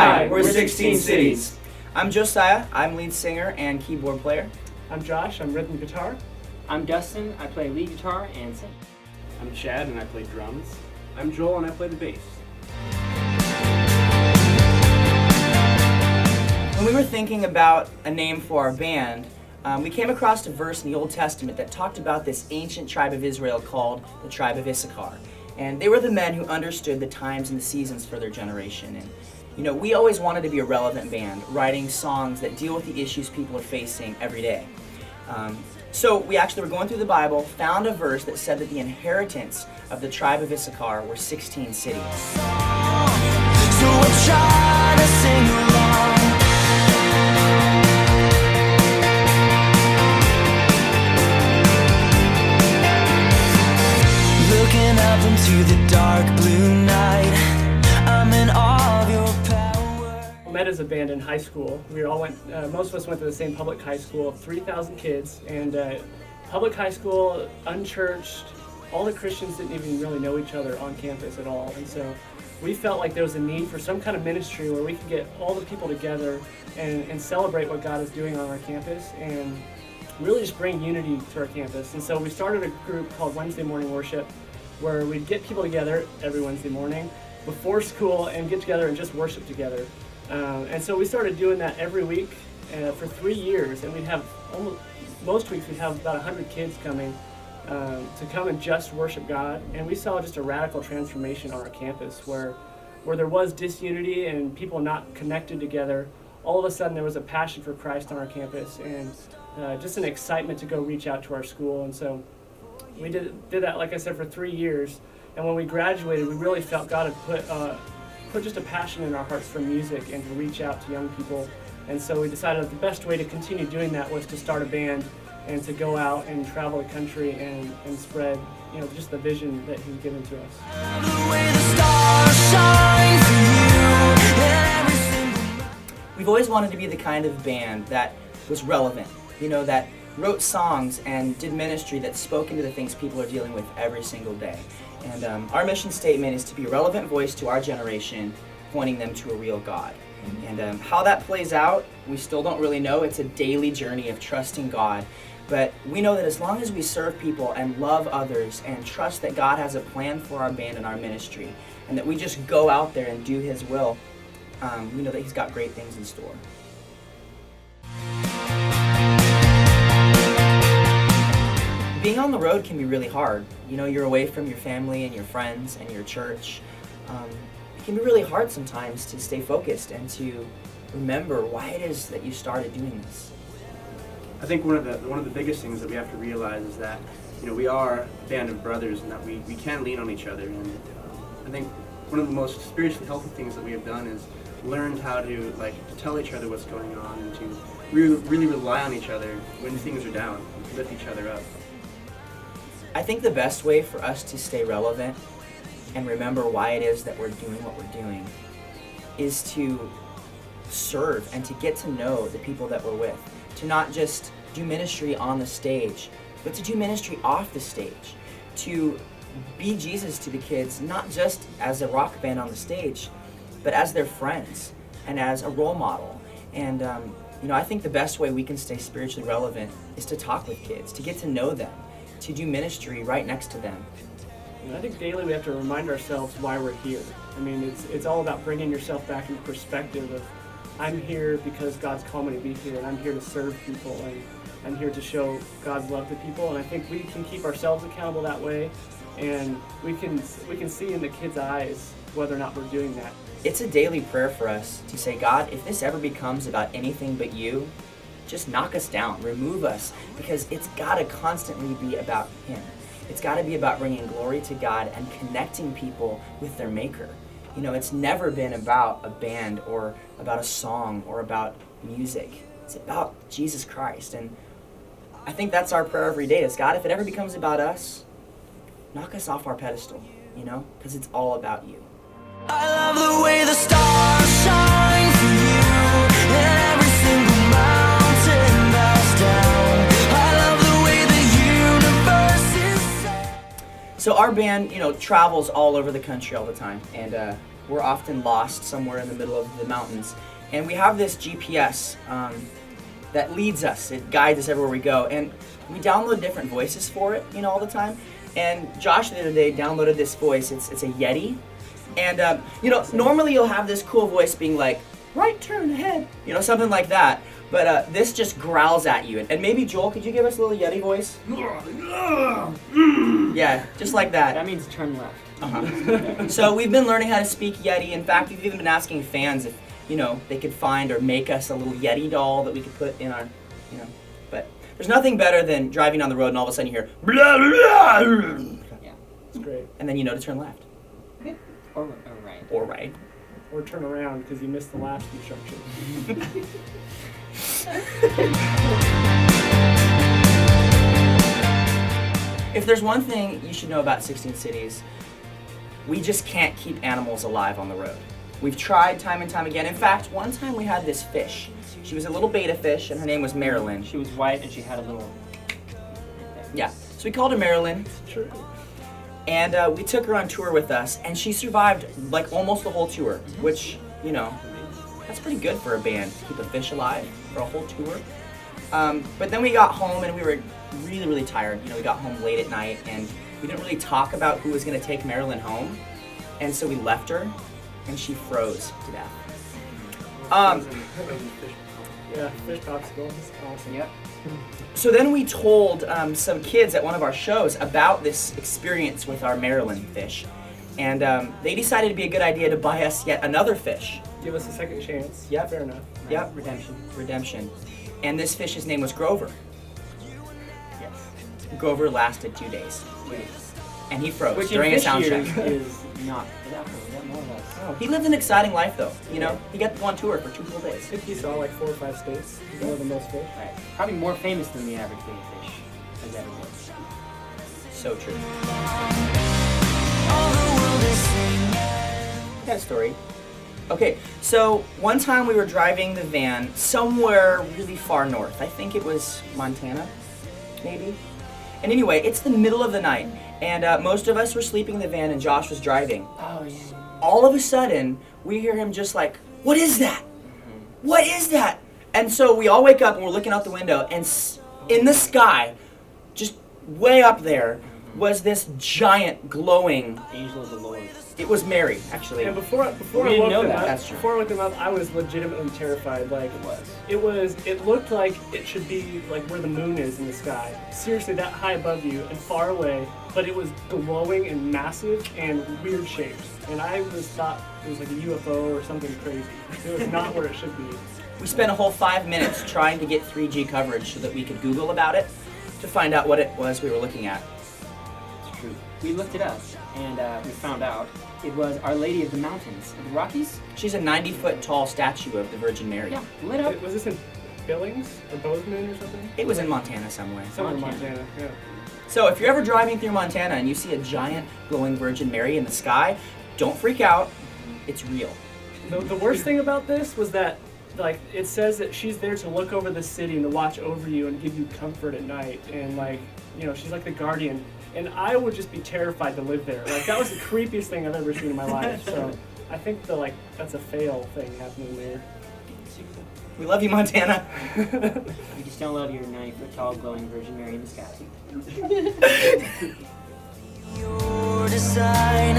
Hi, we're 16 Cities. I'm Josiah, I'm lead singer and keyboard player. I'm Josh, I'm rhythm guitar. I'm Dustin, I play lead guitar and sing. I'm Chad and I play drums. I'm Joel and I play the bass. When we were thinking about a name for our band, we came across a verse in the Old Testament that talked about this ancient tribe of Israel called the tribe of Issachar. And they were the men who understood the times and the seasons for their generation. And we always wanted to be a relevant band, writing songs that deal with the issues people are facing every day. So we actually were going through the Bible, found a verse that said that the inheritance of the tribe of Issachar were 16 cities. So we'll try to sing along. Looking up into the dark blue night, I'm in awe of your power. We met as a band in high school. We all went, most of us went to the same public high school, 3,000 kids, and public high school, unchurched, all the Christians didn't even really know each other on campus at all. And so we felt like there was a need for some kind of ministry where we could get all the people together and celebrate what God is doing on our campus and really just bring unity to our campus. And so we started a group called Wednesday Morning Worship, where we'd get people together every Wednesday morning before school and get together and just worship together. And so we started doing that every week for 3 years, and we'd have most weeks we'd have about 100 kids coming to come and just worship God. And we saw just a radical transformation on our campus where there was disunity and people not connected together. All of a sudden there was a passion for Christ on our campus and just an excitement to go reach out to our school. And so we did that, like I said, for 3 years. And when we graduated, we really felt God had put just a passion in our hearts for music and to reach out to young people. And so we decided that the best way to continue doing that was to start a band and to go out and travel the country and spread, just the vision that He's given to us. The way the stars shine for you and every single. We've always wanted to be the kind of band that was relevant, that wrote songs and did ministry that spoke into the things people are dealing with every single day. And our mission statement is to be a relevant voice to our generation, pointing them to a real God. And how that plays out, we still don't really know. It's a daily journey of trusting God. But we know that as long as we serve people and love others and trust that God has a plan for our band and our ministry, and that we just go out there and do His will, we know that He's got great things in store. Being on the road can be really hard. You're away from your family and your friends and your church. It can be really hard sometimes to stay focused and to remember why it is that you started doing this. I think one of the biggest things that we have to realize is that we are a band of brothers and that we can lean on each other. And I think one of the most spiritually healthy things that we have done is learned how to tell each other what's going on and to really rely on each other when things are down and to lift each other up. I think the best way for us to stay relevant and remember why it is that we're doing what we're doing is to serve and to get to know the people that we're with. To not just do ministry on the stage, but to do ministry off the stage. To be Jesus to the kids, not just as a rock band on the stage, but as their friends and as a role model. And I think the best way we can stay spiritually relevant is to talk with kids, to get to know them, to do ministry right next to them. I think daily we have to remind ourselves why we're here. It's all about bringing yourself back into perspective of, I'm here because God's called me to be here, and I'm here to serve people, and I'm here to show God's love to people. And I think we can keep ourselves accountable that way, and we can see in the kids' eyes whether or not we're doing that. It's a daily prayer for us to say, God, if this ever becomes about anything but you, just knock us down, remove us, because it's got to constantly be about Him. It's got to be about bringing glory to God and connecting people with their Maker. It's never been about a band or about a song or about music. It's about Jesus Christ. And I think that's our prayer every day is, God, if it ever becomes about us, knock us off our pedestal, because it's all about you. I love the way the stars shine for you and every single mountain bows down. I love the way the universe is. So our band, travels all over the country all the time, and we're often lost somewhere in the middle of the mountains. And we have this GPS that leads us. It guides us everywhere we go. And we download different voices for it, all the time. And Josh the other day downloaded this voice. It's a Yeti. And, normally you'll have this cool voice being like, right turn ahead, something like that. But this just growls at you. And maybe, Joel, could you give us a little Yeti voice? Yeah, just like that. That means turn left. Uh-huh. So we've been learning how to speak Yeti. In fact, we've even been asking fans if, they could find or make us a little Yeti doll that we could put in our, But there's nothing better than driving on the road and all of a sudden you hear, blah, blah, blah. Yeah. It's great. And then you know to turn left. Or right. Or right. Or turn around because you missed the last instruction. If there's one thing you should know about 16 Cities, we just can't keep animals alive on the road. We've tried time and time again. In fact, one time we had this fish. She was a little beta fish, and her name was Marilyn. She was white and she had a little. Yeah. So we called her Marilyn, True. and we took her on tour with us, and she survived like almost the whole tour, which, that's pretty good for a band to keep a fish alive for a whole tour. But then we got home, and we were really, really tired. We got home late at night, and we didn't really talk about who was going to take Marilyn home, and so we left her, and she froze to death. Yeah, fish popsicle. It's awesome. Yep. So then we told some kids at one of our shows about this experience with our Marilyn fish, and they decided it'd be a good idea to buy us yet another fish. Give us a second chance. Yeah. Fair enough. Yep. Redemption. And this fish's name was Grover. Yes. Grover lasted 2 days, and he froze Which during a in fish sound years check. is not. Is that more or less? Oh, he lived an exciting life, though. He got to go on tour for 2 full I days. think he saw like 4 or 5 states. More than most fish. Right. Probably more famous than the average beta fish has ever been. So true. All the world is singing. I got a story. Okay, so one time we were driving the van somewhere really far north. I think it was Montana, maybe. And anyway, it's the middle of the night, and most of us were sleeping in the van, and Josh was driving. Oh yeah. All of a sudden, we hear him just like, "What is that? What is that?" And so we all wake up and we're looking out the window, and in the sky, just way up there, was this giant glowing. Angel of the Lord. It was Mary, actually. And before We I didn't woke know them that. up, That's true. before I woke them up, I was legitimately terrified. Like It was. it looked like it should be like where the moon is in the sky. Seriously, that high above you and far away, but it was glowing and massive and weird shaped. And I thought it was like a UFO or something crazy. It was not where it should be. We spent a whole 5 minutes trying to get 3G coverage so that we could Google about it to find out what it was we were looking at. It's true. We looked it up and we found out it was Our Lady of the Mountains of the Rockies. She's a 90-foot tall statue of the Virgin Mary. Yeah. Lit up. Was this in Billings or Bozeman or something? It was in Montana somewhere. Somewhere in Montana. Montana. Yeah. So if you're ever driving through Montana and you see a giant glowing Virgin Mary in the sky, don't freak out. It's real. The worst thing about this was that, like, it says that she's there to look over the city and to watch over you and give you comfort at night, and like, she's like the guardian. And I would just be terrified to live there. Like, that was the creepiest thing I've ever seen in my life. So I think that's a fail thing happening there. We love you, Montana. You just download your 90-foot tall glowing Virgin Mary in the sky. Your design.